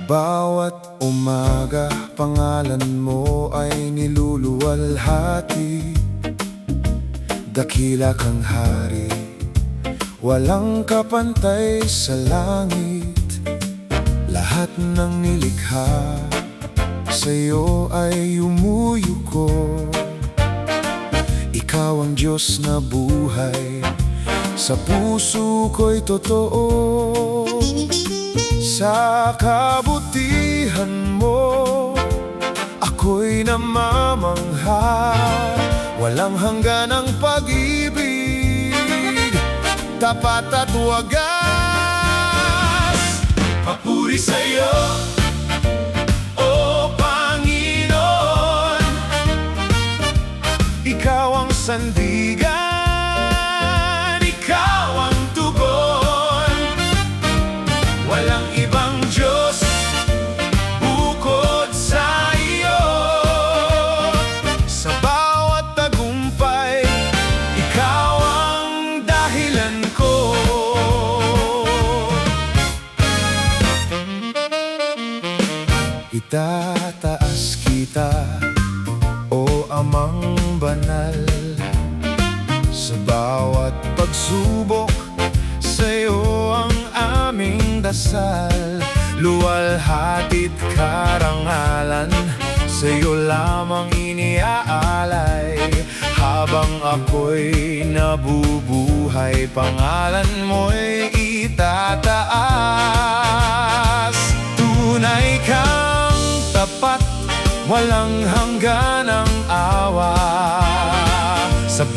Bawat umaga, pangalan mo ay niluluwalhati. Dakila kang hari, walang kapantay sa langit. Lahat ng nilikha sa'yo ay umuyuko. Ikaw ang Diyos na buhay, sa puso ko'y totoo. Sa kabutihan mo, ako'y namamangha. Walang hangganang pag-ibig, tapat at wagas. Papuri sa'yo, O Panginoon. Ikaw ang sandigan, ikaw ang tugon. Walang ibang Diyos bukod sa iyo. Sa bawat tagumpay, ikaw ang dahilan ko. Itataas kita, O Amang banal. Sa bawat pagsubok, sa'yo ang aming dasal. Luwalhati't karangalan, sa'yo lamang iniaalay. Habang ako'y nabubuhay, pangalan mo'y itataas. Tunay kang tapat, walang hangganang awa. Sa